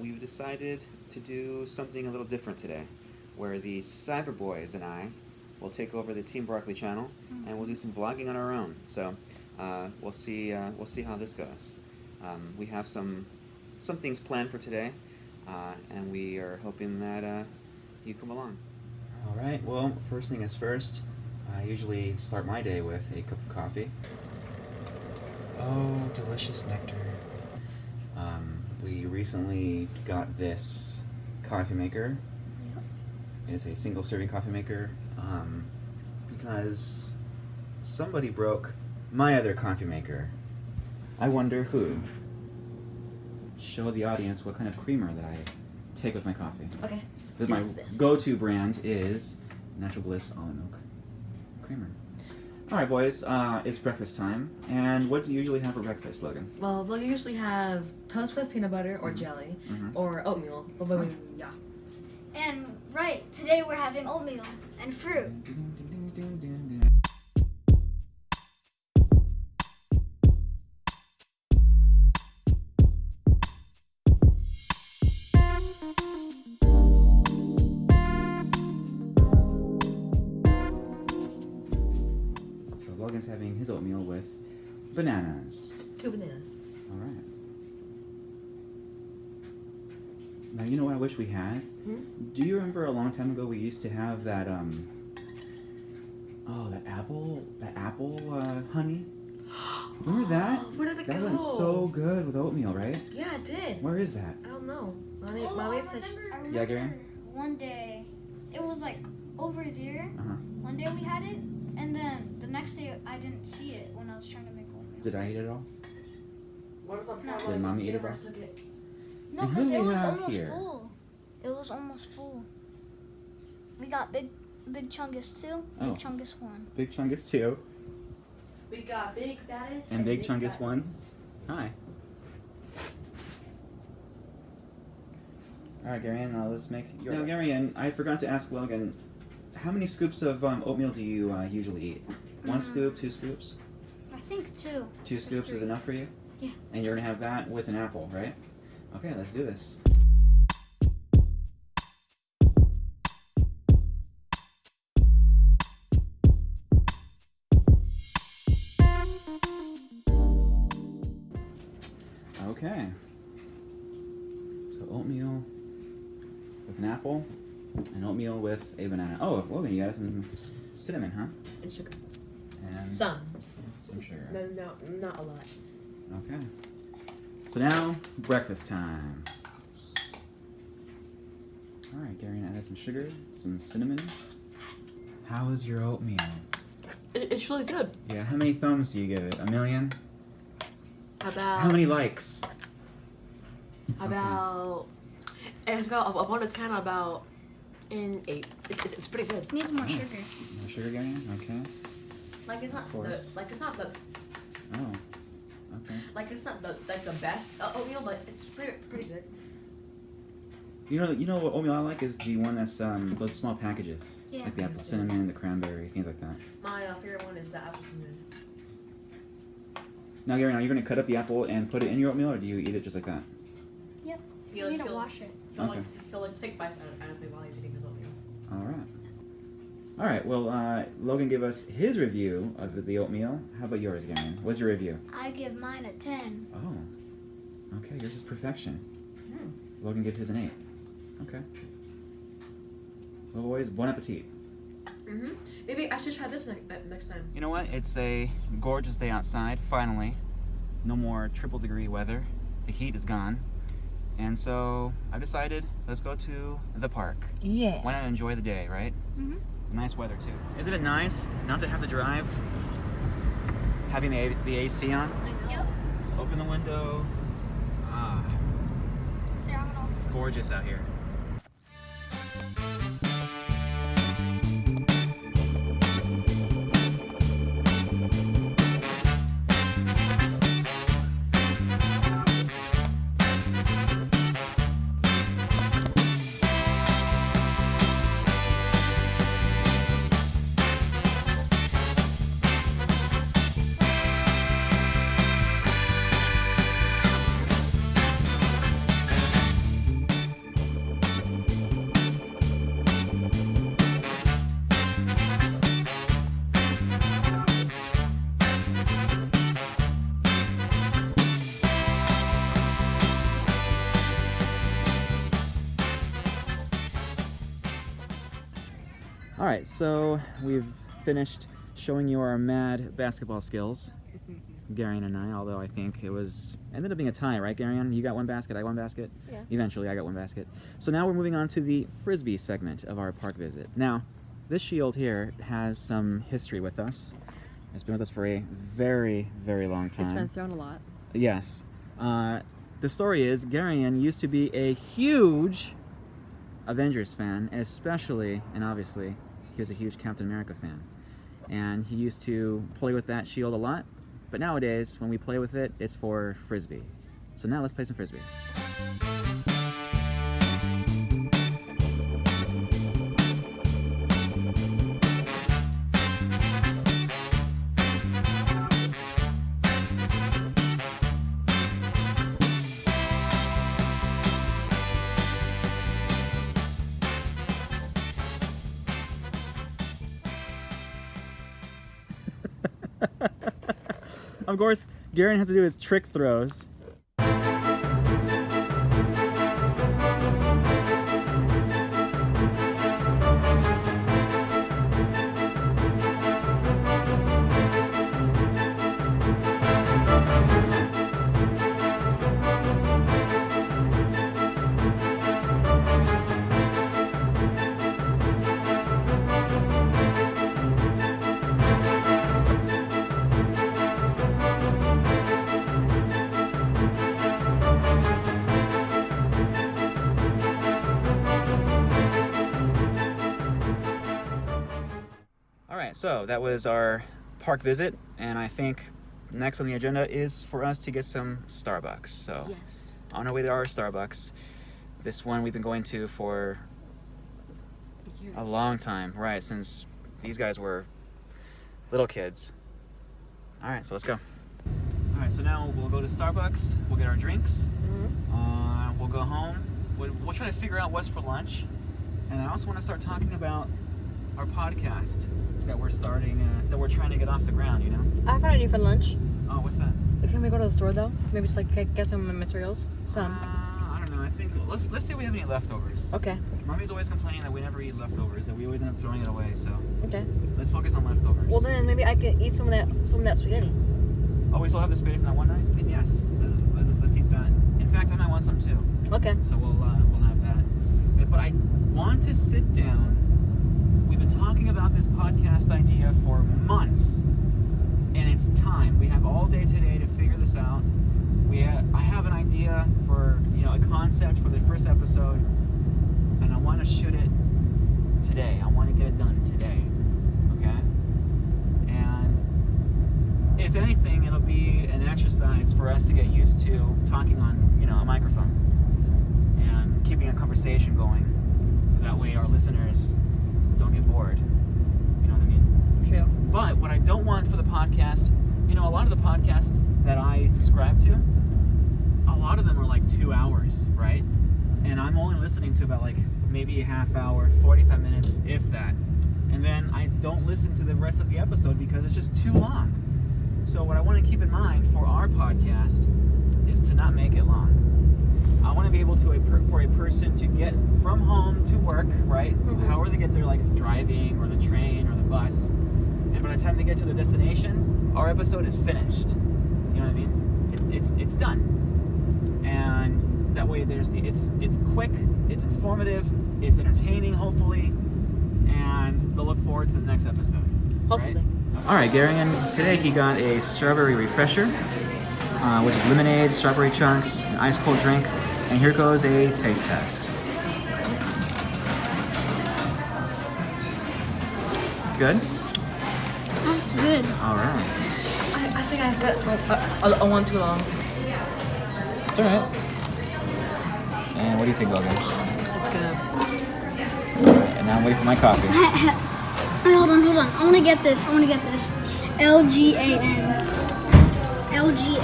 We've decided to do something a little different today, where the Cyber Boys and I will take over the Team Broccoli channel, and we'll do some vlogging on our own. So we'll see how this goes. We have some things planned for today, and we are hoping that you come along. All right. Well, first thing is first. I usually start my day with a cup of coffee. Oh, delicious nectar. We recently got this coffee maker. It is a single serving coffee maker because somebody broke my other coffee maker. I wonder who. Show the audience what kind of creamer that I take with my coffee. Okay. My go-to brand is Natural Bliss Almond Milk Creamer. All right, boys, it's breakfast time. And what do you usually have for breakfast, Logan? Well, we'll usually have toast with peanut butter or jelly or oatmeal. Yeah. And right, today we're having oatmeal and fruit. Logan's having his oatmeal with bananas. 2 bananas. All right. Now, you know what I wish we had? Do you remember a long time ago we used to have that, that apple honey? Remember that? Where did it go? That went so good with oatmeal, right? Yeah, it did. Where is that? I don't know. I remember Yeah, Gary? one day, it was like over there. One day we had it, and then the next day I didn't see it when I was trying to make oatmeal. Did I eat it all? No. Did Mommy eat it all? No, because it was almost full. It was almost full. We got Big Chungus 2, Big Chungus 1. Big Chungus 2. We got Big Fattest and Big Chungus 1. Hi. All right, Gary, let's make your... Now, Gary, I forgot to ask Logan, how many scoops of oatmeal do you usually eat? 1 scoop, 2 scoops? I think 2. 2 scoops 3. is enough for you? Yeah. And you're going to have that with an apple, right? Okay, let's do this. Okay. So oatmeal with an apple and oatmeal with a banana. Oh, Logan, you got some cinnamon, huh? And sugar. And some sugar. No, not a lot. Okay. So now, breakfast time. All right, Gary, add some sugar, some cinnamon. How is your oatmeal? It's really good. Yeah, how many thumbs do you give it? 1 million? About... How many likes? About... It's got a 1 to 10 about in 8. It's pretty good. Needs more sugar. More sugar, Gary? Okay. Like it's not the Oh. Okay. Like it's not the best oatmeal, but it's pretty good. You know what oatmeal I like is the one that's those small packages. Yeah. Like the apple cinnamon, the cranberry, things like that. My favorite one is the apple cinnamon. Now, Gary, you're gonna cut up the apple and put it in your oatmeal, or do you eat it just like that? Yep. You need to wash it. He'll take bites out of it while he's eating his oatmeal. All right. Well, Logan gave us his review of the oatmeal. How about yours, Gary? What's your review? I give mine a 10. Oh. Okay, yours is perfection. Logan gave his an 8. Okay. Well, boys, bon appetit. Maybe I should try this next time. You know what? It's a gorgeous day outside, finally. No more triple degree weather. The heat is gone. And so I've decided, let's go to the park. Yeah. Why not enjoy the day, right? Nice weather, too. Isn't it nice not to have to drive? Having the AC on? Yep. Just open the window. Ah. It's gorgeous out here. All right, so we've finished showing you our mad basketball skills, Garion and I, although I think it ended up being a tie, right, Garion? You got one basket, I got one basket? Yeah. Eventually, I got one basket. So now we're moving on to the Frisbee segment of our park visit. Now, this shield here has some history with us. It's been with us for a very, very long time. It's been thrown a lot. Yes. The story is Garion used to be a huge Avengers fan, especially, and obviously, he was a huge Captain America fan. And he used to play with that shield a lot. But nowadays, when we play with it, it's for Frisbee. So now let's play some Frisbee. Of course, Garion has to do his trick throws. So that was our park visit, and I think next on the agenda is for us to get some Starbucks. So yes, on our way to our Starbucks, this one we've been going to for years. A long time, right, since these guys were little kids. All right, so let's go. All right, so now we'll go to Starbucks, we'll get our drinks, we'll go home, we'll try to figure out what's for lunch, and I also want to start talking about our podcast that we're starting, that we're trying to get off the ground, you know? I have an idea for lunch. Oh, what's that? Can we go to the store though? Maybe just like get some materials? Some. I don't know, I think, let's see if we have any leftovers. Okay. Mommy's always complaining that we never eat leftovers, that we always end up throwing it away, so. Okay. Let's focus on leftovers. Well then maybe I can eat some of that spaghetti. Oh, we still have the spaghetti from that one night? Then yes, let's eat that. In fact, I might want some too. Okay. So we'll have that. But I want to sit down. We've been talking about this podcast idea for months, and it's time. We have all day today to figure this out. I have an idea for, a concept for the first episode, and I want to shoot it today. I want to get it done today, okay? And if anything, it'll be an exercise for us to get used to talking on, a microphone and keeping a conversation going, so that way our listeners don't get bored. You know what I mean? True. But what I don't want for the podcast, a lot of the podcasts that I subscribe to, a lot of them are like 2 hours, right? And I'm only listening to about like maybe a half hour, 45 minutes, if that. And then I don't listen to the rest of the episode because it's just too long. So what I want to keep in mind for our podcast is to not make it long. I want to be able to, for a person to get from home to work, right? Mm-hmm. However they get there, like driving or the train or the bus. And by the time they get to their destination, our episode is finished. You know what I mean? It's done. And that way it's quick, it's informative, it's entertaining, hopefully, and they'll look forward to the next episode. Hopefully. Right? All right, Garion, today he got a strawberry refresher, which is lemonade, strawberry chunks, an ice cold drink, and here goes a taste test. Good? That's good. All right. I think I got one too long. It's all right. And what do you think, Logan? It's good. All right, and now I'm waiting for my coffee. Wait, hold on. I want to get this. LGAN.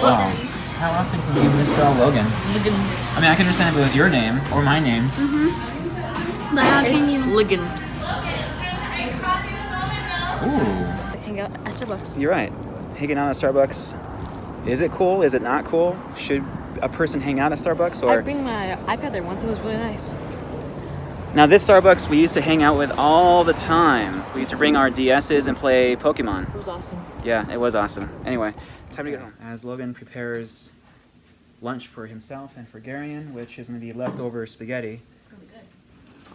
Wow. How often can you misspell Logan? I mean, I can understand if it was your name or my name. But how can It's you? Ligon. Ooh. Hang out at Starbucks. You're right. Hanging out at Starbucks. Is it cool? Is it not cool? Should a person hang out at Starbucks? I Or bring my iPad there once. It was really nice. Now this Starbucks we used to hang out with all the time. We used to bring our DSs and play Pokemon. It was awesome. Yeah, it was awesome. Anyway, time to get home. As Logan prepares lunch for himself and for Garion, which is going to be leftover spaghetti, It's gonna be good.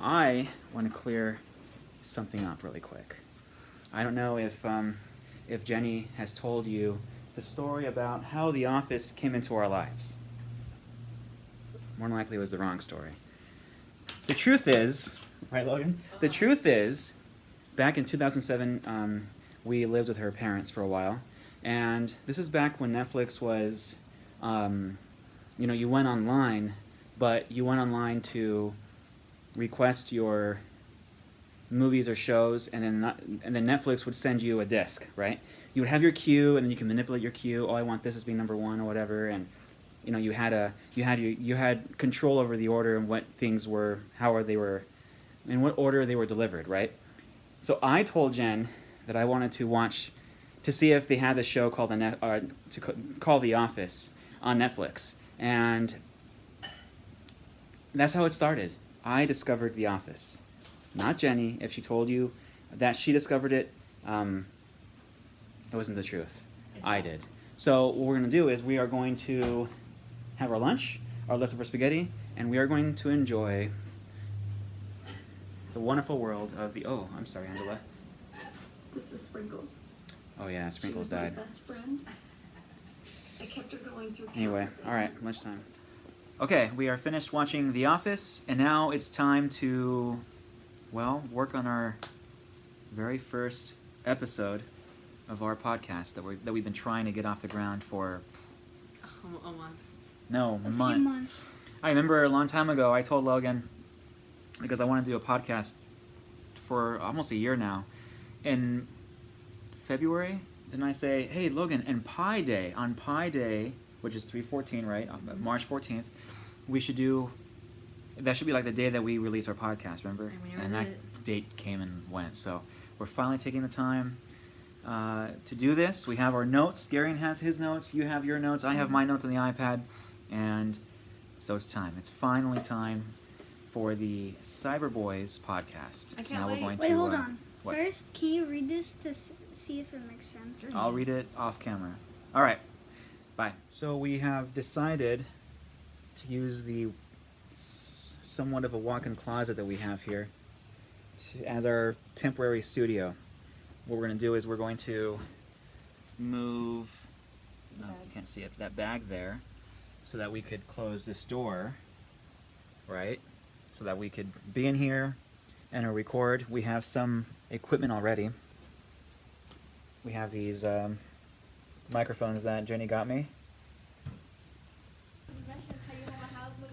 I want to clear something up really quick. I don't know if Jenny has told you the story about how The Office came into our lives. More than likely it was the wrong story. The truth is, right, Logan? The truth is, back in 2007, we lived with her parents for a while, and this is back when Netflix was, you went online, but you went online to request your movies or shows, and then Netflix would send you a disc, right? You would have your queue, and then you can manipulate your queue. Oh, I want this as being number one or whatever, and you had control over the order and what things were, how they were, in what order they were delivered, right? So I told Jen that I wanted to watch, to see if they had a show called call The Office on Netflix, and that's how it started. I discovered The Office, not Jenny. If she told you that she discovered it, it wasn't the truth. I did. So what we're going to do is we are going to have our lunch, our leftover spaghetti, and we are going to enjoy the wonderful world of the... Oh, I'm sorry, Angela. This is Sprinkles. Oh yeah, Sprinkles She was died. my best friend. I kept her going through. Anyway, countless all right, events. lunchtime. Okay, we are finished watching The Office, and now it's time to, well, work on our very first episode of our podcast that we've been trying to get off the ground for A month. no A months. few months. I remember a long time ago I told Logan, because I want to do a podcast for almost a year now, in February, didn't I say, hey Logan, on Pi Day, which is 3/14, right, March 14th, we should do, that should be like the day that we release our podcast, remember? And that date came and went, so we're finally taking the time to do this. We have our notes. Garion has his notes. You have your notes. I have my notes on the iPad. And so it's time. It's finally time for the Cyber Boys podcast. I So can't now wait. we're going Wait, to... hold on. what? First, can you read this to see if it makes sense? I'll read it off camera. All right. Bye. So we have decided to use the somewhat of a walk-in closet that we have here as our temporary studio. What we're going to do is we're going to move, you can't see it, that bag there, so that we could close this door, right? So that we could be in here and record. We have some equipment already. We have these microphones that Jenny got me.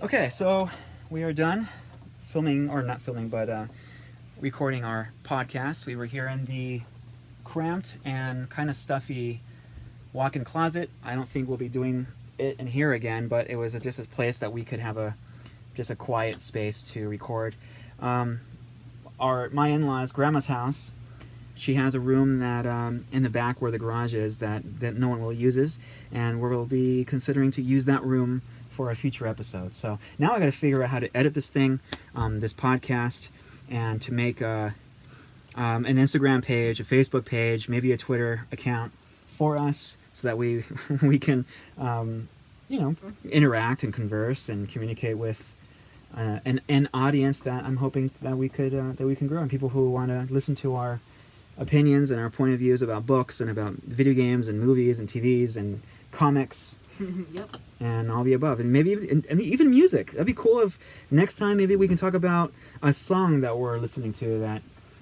Okay, so we are done filming, or not filming, but recording our podcast. We were here in the cramped and kind of stuffy walk-in closet. I don't think we'll be doing it in here again, but it was just a place that we could have just a quiet space to record. My in-laws' grandma's house, she has a room that in the back where the garage is that no one will uses, and we'll be considering to use that room for a future episode. So now I got to figure out how to edit this thing, this podcast, and to make an Instagram page, a Facebook page, maybe a Twitter account for us, so that we can interact and converse and communicate with an audience that I'm hoping that we can grow, and people who want to listen to our opinions and our point of views about books and about video games and movies and TVs and comics. Yep. And all the above, and maybe even music. That'd be cool if next time maybe we can talk about a song that we're listening to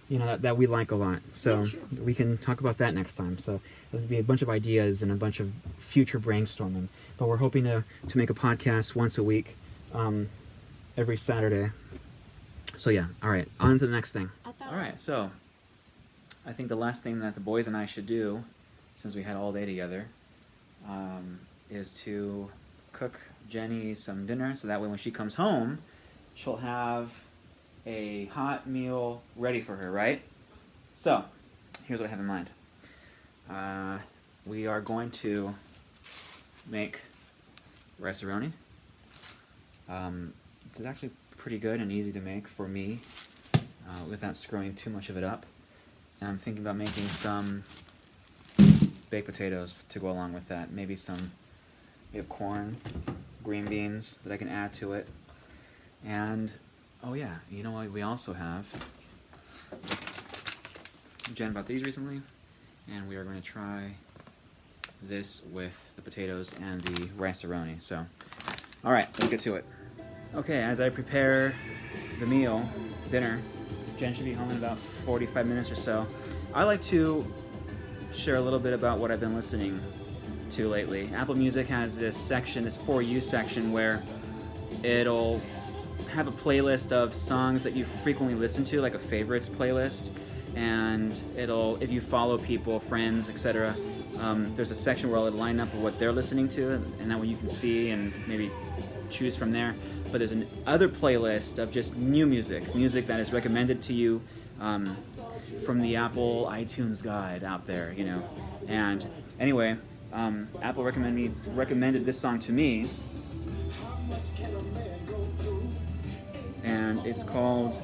that we like a lot. So Yeah, sure. we can talk about that next time. So there'll be a bunch of ideas and a bunch of future brainstorming. But we're hoping to make a podcast once a week, every Saturday. So yeah, all right, on to the next thing. All right, so I think the last thing that the boys and I should do, since we had all day together, is to cook Jenny some dinner, so that way when she comes home, she'll have a hot meal ready for her, right? So, here's what I have in mind. We are going to make rice-a-roni. It's actually pretty good and easy to make for me without screwing too much of it up. And I'm thinking about making some baked potatoes to go along with that. Maybe we have corn, green beans that I can add to it. And, oh yeah, you know what we also have? Jen bought these recently, and we are going to try this with the potatoes and the rice-a-roni. So, alright, let's get to it. Okay, as I prepare the meal, dinner, Jen should be home in about 45 minutes or so. I like to share a little bit about what I've been listening to lately. Apple Music has this section, this For You section, where it'll have a playlist of songs that you frequently listen to, like a favorites playlist. And it'll, if you follow people, friends, etc., there's a section where it'll line up what they're listening to, and that way you can see and maybe choose from there. But there's another playlist of just new music that is recommended to you from the Apple iTunes guide out there, you know. And anyway, Apple recommended this song to me, and it's called,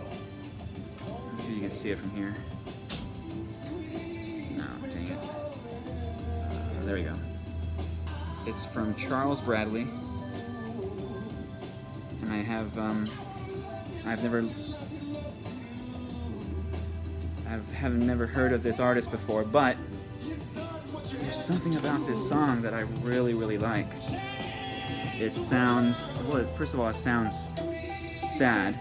let's see if you can see it from here. No, dang it. There we go. It's from Charles Bradley, and I have never heard of this artist before, but there's something about this song that I really, really like. It sounds, well, first of all, it sounds sad,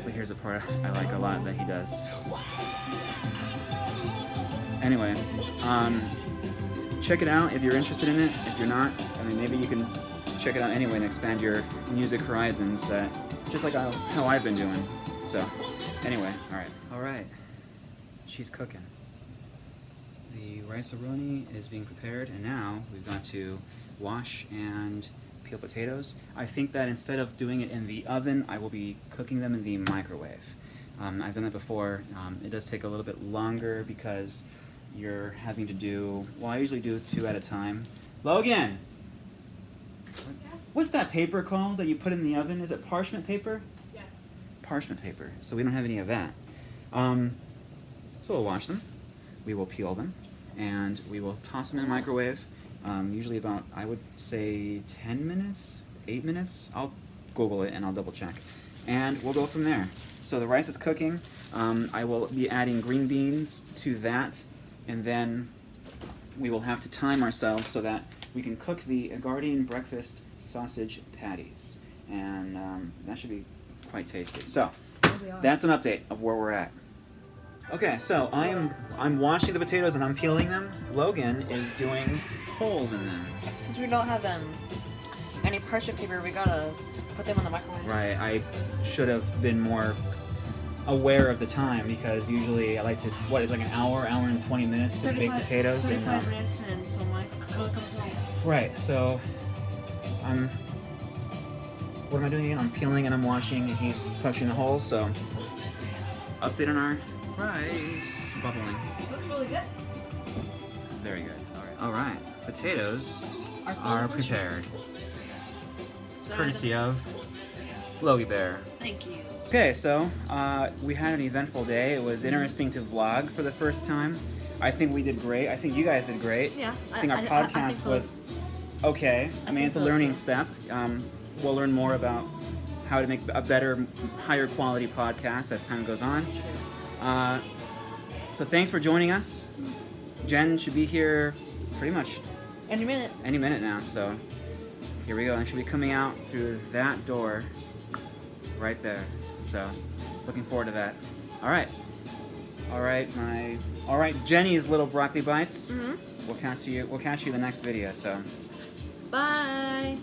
but here's a part I like a lot that he does. Anyway, check it out if you're interested in it. If you're not, I mean, maybe you can check it out anyway and expand your music horizons, that just like how I've been doing. So, anyway, all right. She's cooking. The rice-a-roni is being prepared, and now we've got to wash and peel potatoes. I think that instead of doing it in the oven, I will be cooking them in the microwave. I've done that before. It does take a little bit longer because you're having to do, well, I usually do 2 at a time. Logan! Yes? What's that paper called that you put in the oven? Is it parchment paper? Yes. Parchment paper. So we don't have any of that. So we'll wash them. We will peel them. And we will toss them in the microwave. Usually about, I would say, 10 minutes, 8 minutes. I'll Google it and I'll double check. And we'll go from there. So the rice is cooking. I will be adding green beans to that. And then we will have to time ourselves so that we can cook the Guardian breakfast sausage patties. And that should be quite tasty. So that's an update of where we're at. Okay, so I'm washing the potatoes and I'm peeling them. Logan is doing holes in them. Since we don't have any parchment paper, we gotta put them in the microwave. Right, I should have been more aware of the time, because usually I like to, what is like an hour and 20 minutes to bake potatoes. 35 minutes until my cook comes home. Right, so what am I doing again? I'm peeling and I'm washing and he's punching the holes, so update on our rice bubbling. Looks really good. Very good. All right. Potatoes are prepared. Courtesy of Logie Bear. Thank you. Okay, so we had an eventful day. It was interesting to vlog for the first time. I think we did great. I think you guys did great. Yeah. I think our podcast was okay. I mean, it's a learning step. We'll learn more about how to make a better, higher quality podcast as time goes on. So thanks for joining us. Jen should be here pretty much Any minute. any minute now. So here we go. And she'll be coming out through that door right there. So looking forward to that. All right. All right, Jenny's little broccoli bites. Mm-hmm. We'll catch you in the next video. So Bye.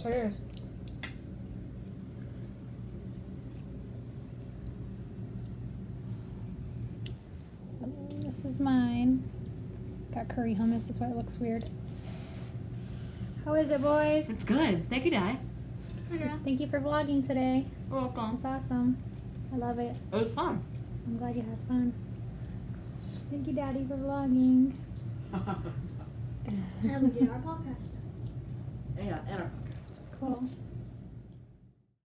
Cheers. This is mine. Got curry hummus, that's why it looks weird. How is it, boys? It's good. Thank you, Dad. Thank you for vlogging today. You're welcome. That's awesome. I love it. It was fun. I'm glad you had fun. Thank you, Daddy, for vlogging. And we did our podcast. Yeah, and our Cool.